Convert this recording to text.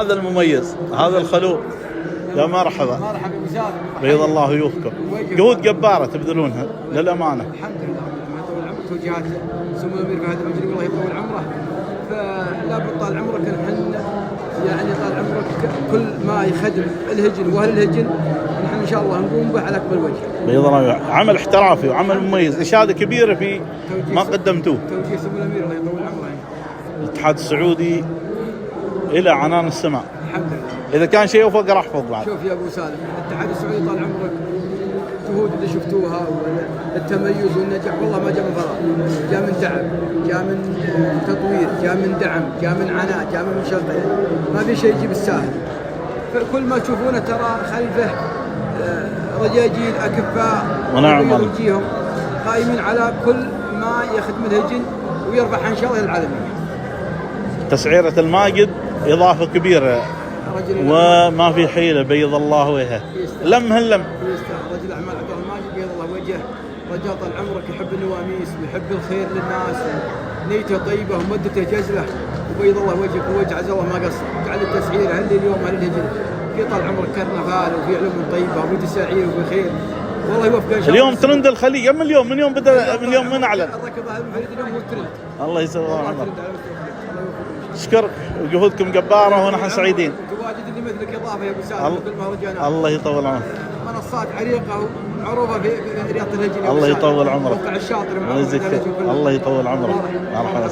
هذا المميز، هذا الخلوق. يا مرحبا، مرحبا مساء، بيض الله وجوهكم. جهود جبارة تبذلونها للأمانة. الحمد لله. الله يطول عمرك. توجيهات سمو الأمير فهد المجري الله يطول عمره، فلا بد طال عمرك نحن يعني طال عمرك كل ما يخدم الهجن واهل الهجن نحن ان شاء الله نقوم به على اكمل وجه. بيض الله وجهك. عمل احترافي وعمل مميز، إشادة كبيرة في ما قدمتوه. توجيه سمو الأمير الله يطول عمره. الاتحاد السعودي إلى عنان السماء. الحمد لله. إذا كان شيء يوفق راح فوق بعد. شوف يا ابو سالم، الاتحاد السعودي طال عمرك الجهود اللي شفتوها والتميز والنجاح والله ما جاء من فراغ، جاء من تعب، جاء من تطوير، جاء من دعم، جاء من عناء، جاء من مشقه، ما في شيء يجي بالساهل. فكل ما تشوفونه ترى خلفه رجاجيل اكفاء ونعم وجيههم قائمين على كل ما يخدم الهجن ويرفعها ان شاء الله للعالمين. تسعيرة الماجد إضافة كبيرة وما في حيلة. بيض الله وجهه. لم رجل اعمال عبد الله الماجد بيض الله وجهه، رجال طال عمرك يحب النواميس ويحب الخير للناس، نيته طيبه ومدته جزله، وبيض الله وجهك ووجه عز الله ما قصر. جعل التسعيره هل اليوم هل الهجن في طال عمرك كرنفال وفي علوم طيبه وفي تساعير وفي خير والله يوفقك ان شاء الله. اليوم ترند الخليج من يوم بدا من يوم من اعلن. الركض هذا الفريق اليوم هو الترند. الله يسلمك عمرك. اشكرك وجهودكم جباره ونحن سعيدين. تواجد اللي مثلك اضافه يا ابو سالم في المهرجانات. الله يطول عمرك. منصات عريقه ومعروفه في رياض الهجن. الله يطول عمرك. الشاطر الله يطول عمرك. مرحبا.